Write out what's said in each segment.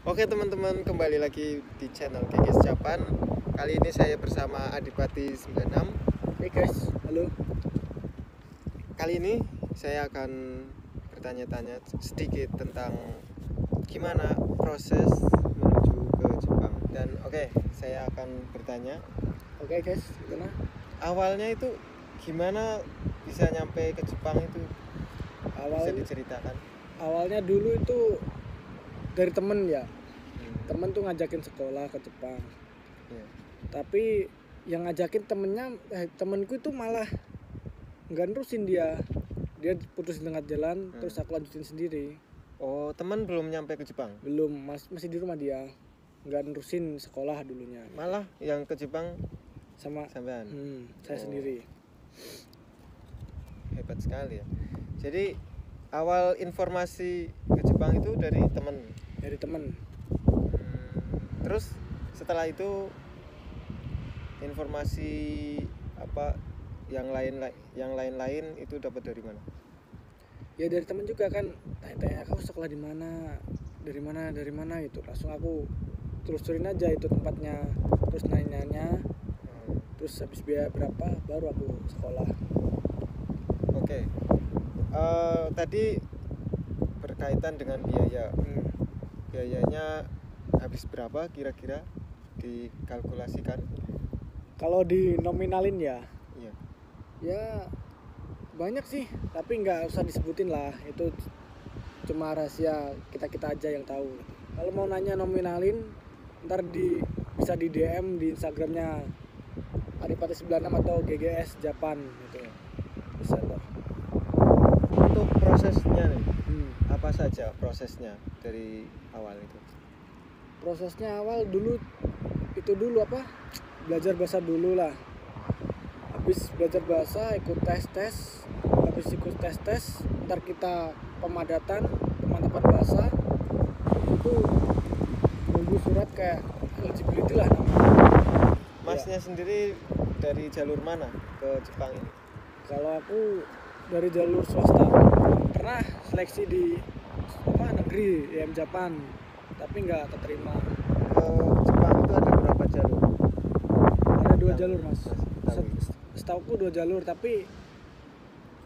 Oke teman-teman, kembali lagi di channel Geges Japan. Kali ini saya bersama Adipati 96. Hey guys, halo. Kali ini saya akan bertanya-tanya sedikit tentang gimana proses menuju ke Jepang. Dan saya akan bertanya, Oke guys, gimana? awalnya itu gimana bisa nyampe ke Jepang itu? Bisa diceritakan? Awalnya dulu itu dari temen ya. Temen tuh ngajakin sekolah ke Jepang. Ya. Tapi yang ngajakin temenku itu malah nggak nerusin dia. Dia putus di tengah jalan, terus aku lanjutin sendiri. Oh, teman belum nyampe ke Jepang? Belum, masih di rumah dia. Nggak nerusin sekolah dulunya. Malah yang ke Jepang sama sampean? Saya sendiri. Hebat sekali ya. Jadi awal informasi ke Jepang itu dari teman. Dari temen. Terus setelah itu informasi apa yang lain itu dapat dari mana? Ya dari temen juga kan, tanya-tanya kamu sekolah di mana, dari mana gitu. Langsung aku telusurin aja itu tempatnya, terus nanya-nanya. Terus habis biaya berapa baru aku sekolah. Oke. Tadi berkaitan dengan biaya. Biayanya habis berapa kira-kira dikalkulasikan? Kalau dinominalin ya? Iya. Ya banyak sih, tapi nggak usah disebutin lah. Itu cuma rahasia kita aja yang tahu. Kalau mau nanya nominalin, ntar bisa di DM di Instagramnya Adipati 96 atau GGS Japan gitu. Bisa loh. Untuk prosesnya nih, apa saja prosesnya dari awal itu? Prosesnya awal dulu belajar bahasa dulu lah. Habis belajar bahasa ikut tes, habis ikut tes ntar kita pemantapan bahasa itu nunggu surat kayak eligibility lah namanya. Masnya sendiri dari jalur mana ke Jepang ini? Kalau aku dari jalur swasta, pernah seleksi di negeri IM Japan tapi nggak keterima. Ke Jepang itu ada berapa jalur? Ada 2 jalur mas. Setauku 2 jalur, tapi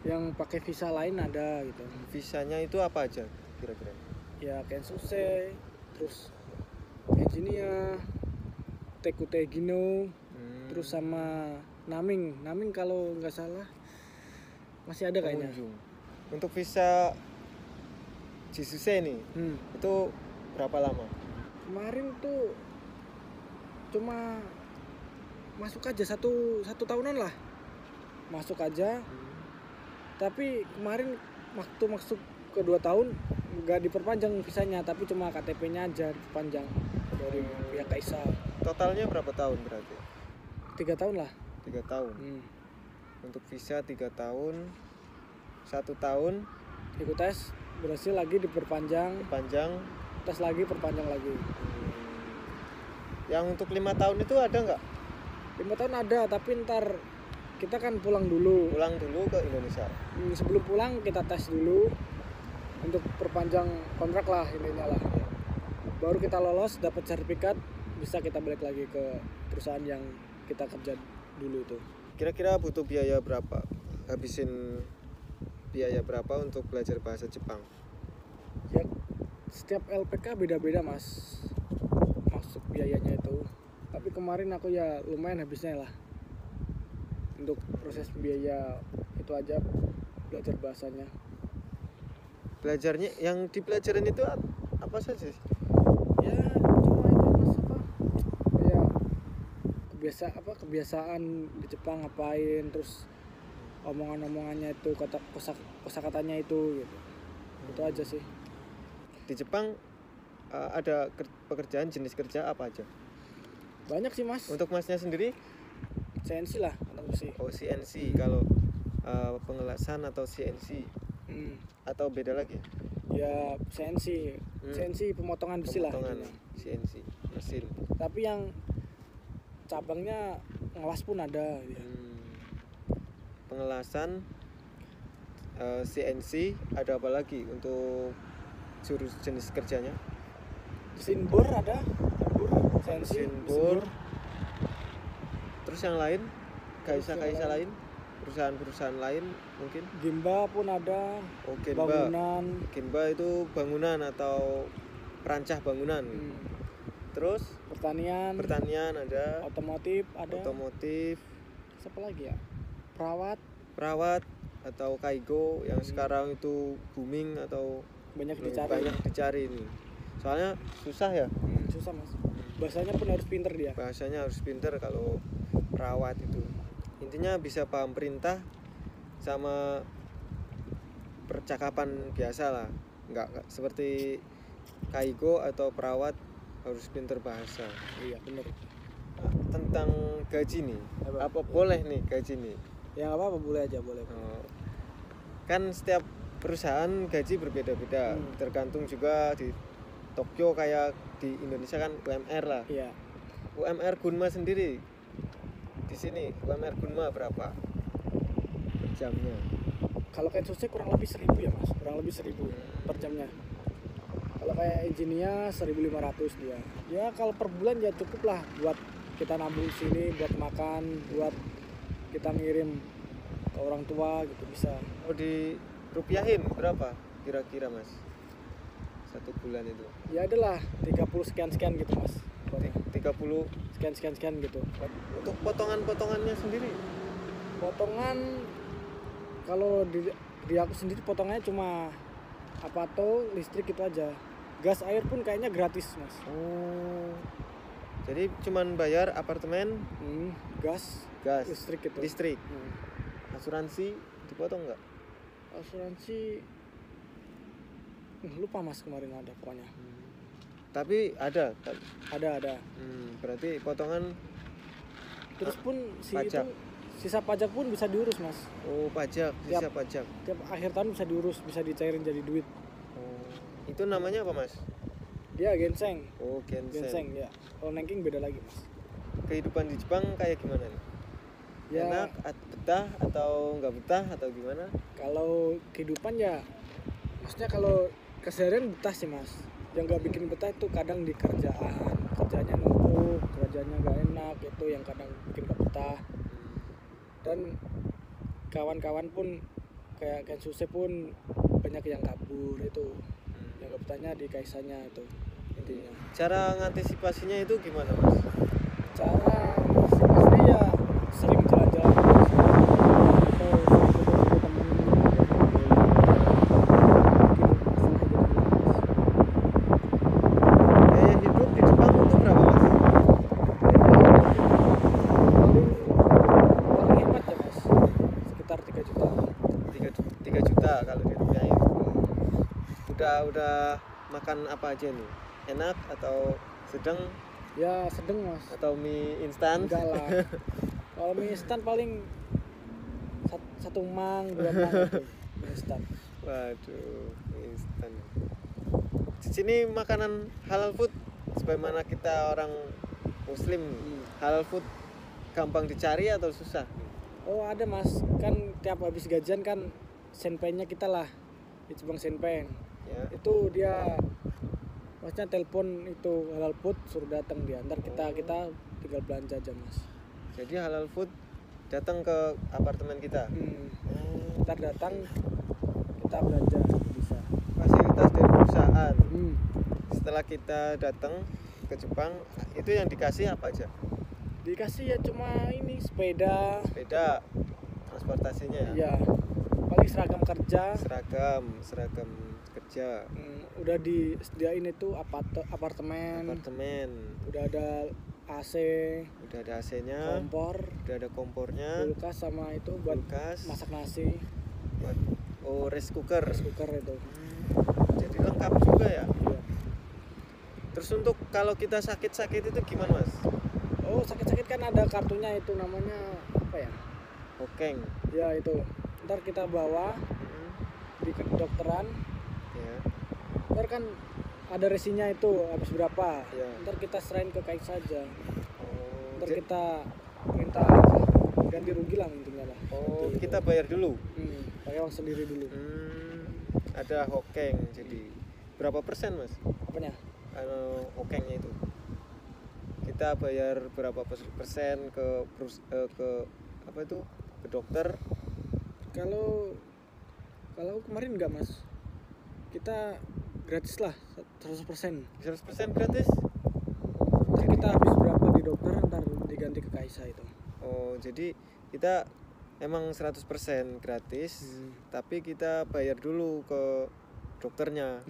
yang pakai visa lain ada gitu. Visanya itu apa aja kira-kira? Ya Kensuse, terus Engineer, Tekute Gino, terus sama Naming kalau nggak salah masih ada kayaknya. Untuk visa Jisuse nih, itu berapa lama? Kemarin tuh cuma masuk aja satu tahunan lah, masuk aja. Tapi kemarin waktu masuk ke 2 tahun nggak diperpanjang visanya, tapi cuma KTP-nya aja diperpanjang dari pihak Kaisar. Totalnya berapa tahun berarti? 3 tahun lah. 3 tahun. Untuk visa 3 tahun, 1 tahun ikut tes, berhasil lagi diperpanjang, tes lagi, perpanjang lagi. Yang untuk 5 tahun itu ada nggak? 5 tahun ada, tapi ntar kita kan pulang dulu ke Indonesia. Sebelum pulang kita tes dulu untuk perpanjang kontrak lah intinya lah. Baru kita lolos, dapat sertifikat, bisa kita balik lagi ke perusahaan yang kita kerja dulu itu. Kira-kira butuh biaya berapa? Habisin biaya berapa untuk belajar bahasa Jepang? Ya setiap LPK beda-beda mas, masuk biayanya itu. Tapi kemarin aku ya lumayan habisnya lah untuk proses biaya itu aja, belajar bahasanya. Belajarnya yang dipelajarin itu apa saja sih? Ya cuma itu mas, kayak kebiasaan di Jepang ngapain, terus omongannya itu, kosakatanya itu gitu. Itu aja sih. Di Jepang ada pekerjaan jenis kerja apa aja? Banyak sih mas. Untuk masnya sendiri? CNC lah atau sih. Oh CNC. Kalau pengelasan atau CNC atau beda lagi? Ya CNC. CNC pemotongan besi lah. CNC mesin. Tapi yang cabangnya ngelas pun ada. Ya. Pengelasan, CNC, ada apa lagi untuk jenis kerjanya? mesin bor ada, bor, sensi, mesin bor. Terus yang lain, Terus yang kaisa lain. lain, perusahaan-perusahaan lain mungkin. Gemba pun ada, Oh, Genba. bangunan. Genba itu bangunan atau perancah bangunan. Terus pertanian ada, Otomotif ada. otomotif, Siapa lagi ya? Perawat atau kaigo yang sekarang itu booming atau banyak lebih dicari. banyak dicari ini. Soalnya susah ya, Susah mas. Bahasanya pun harus pinter dia. bahasanya harus pinter kalau perawat itu. Intinya bisa paham perintah sama percakapan biasa lah. Nggak seperti kaigo atau perawat harus pinter bahasa. Iya bener. Nah, tentang gaji nih, Apa? apa boleh nih gaji nih? Ya nggak apa-apa, boleh aja boleh. Oh, kan setiap perusahaan gaji berbeda-beda, tergantung juga di Tokyo kayak di Indonesia kan UMR lah. Iya. UMR Gunma sendiri di sini UMR Gunma berapa per jamnya? Kalau kayak Kensusei kurang lebih 1.000 ya mas, kurang lebih 1.000 per jamnya. Kalau kayak engineer 1.500 dia. Ya kalau per bulan ya cukup lah buat kita nabung sini, buat makan, buat kita ngirim ke orang tua gitu bisa. Oh, di rupiahin berapa kira-kira mas? Satu bulan itu Ya adalah 30 sekian gitu mas. 30. Sekian gitu. Untuk potongan-potongannya sendiri Potongan kalau di aku sendiri potongannya cuma apa tuh listrik itu aja. Gas air pun kayaknya gratis mas. oh, jadi cuman bayar apartemen, Gas, gas, listrik itu. listrik. Asuransi dipotong nggak? Asuransi lupa mas, kemarin ada pokoknya. Tapi ada. Ada. Berarti potongan. Terus pun Pajak. sisa pajak pun bisa diurus mas. Oh, pajak, sisa pajak. Tiap akhir tahun bisa diurus, bisa dicairin jadi duit. Oh, itu namanya apa mas? Dia ginseng. Oh, ginseng. Ya. Kalau Nanking beda lagi mas. Kehidupan di Jepang kayak gimana nih? Ya Enak, betah atau nggak betah atau gimana? kalau kehidupan ya, maksudnya kalau keseharian betah sih mas. Yang nggak bikin betah itu kadang di kerjanya numpuk, kerjanya nggak enak, itu yang kadang bikin nggak betah. Dan kawan-kawan pun kayak Kensusei pun banyak yang kabur, itu yang nggak betahnya di kaisanya itu intinya. Cara ngantisipasinya itu gimana mas? Cara maksudnya ya sering jalan-jalan atau sering ketemu temen Biaya hidup di Jepang itu berapa mas? paling hemat ya mas, sekitar 3 juta. 3 juta kalau dirupiahin. Udah makan apa aja nih? Enak atau sedang Ya sedang mas. atau mie instan? Enggak lah. Kalau mie instan paling satu mang, 2 mang gitu. Mie instan. Waduh, mie instan. Di sini makanan halal food sebagaimana kita orang muslim, halal food gampang dicari atau susah? Oh ada mas, kan tiap habis gajian kan senpainya kita lah di Jepang senpai. Ya. Itu dia maksudnya telepon itu halal food suruh datang dia. Ntar kita tinggal belanja aja mas. Jadi halal food datang ke apartemen kita. Ntar datang kita belanja bisa. Fasilitas dari perusahaan. Hmm. Setelah kita datang ke Jepang, itu yang dikasih apa aja? Dikasih ya cuma ini sepeda. Sepeda, transportasinya. Ya paling seragam kerja. Seragam kerja. Udah disediain itu apartemen. Udah ada AC, Udah ada AC-nya, kompor, udah ada kompornya, kulkas sama itu buat kulkas, masak nasi, rice cooker. cooker itu. Jadi lengkap juga ya. Iya. Terus untuk kalau kita sakit itu gimana mas? Oh sakit-sakit kan ada kartunya itu namanya apa ya? Hokeng. Ya itu. Ntar kita bawa di kedokteran. Ya. Ntar kan ada resinya itu habis berapa. Ya. Ntar kita serahin ke kais saja. Oh, Ntar kita minta ganti rugi lah intinya lah. oh Gitu. kita bayar dulu. Pakai uang sendiri dulu. Ada Hokeng. Jadi berapa persen mas? Apanya? okengnya itu. Kita bayar berapa persen ke ke apa itu, ke dokter. Kalau kemarin enggak Mas, kita gratis lah 100%. 100% gratis. Ntar kita habis berapa di dokter ntar diganti ke Kaisa itu. Oh, jadi kita emang 100% gratis, tapi kita bayar dulu ke dokternya.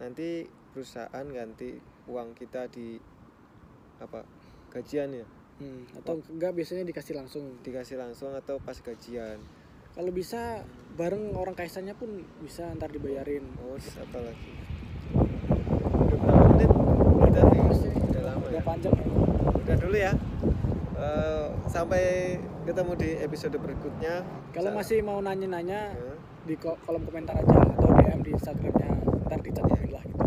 Nanti perusahaan ganti uang kita di apa, gajian ya. Atau enggak biasanya dikasih langsung Atau pas gajian. kalau bisa bareng orang Kaisanya pun bisa ntar dibayarin. Oh, apa lagi? Udah berapa menit? Udah lama Udah ya? panjang ya. Udah dulu ya. Sampai ketemu di episode berikutnya. Kalau masih mau nanya-nanya Ya. di kolom komentar aja atau DM di Instagramnya, ntar dicatain lah gitu.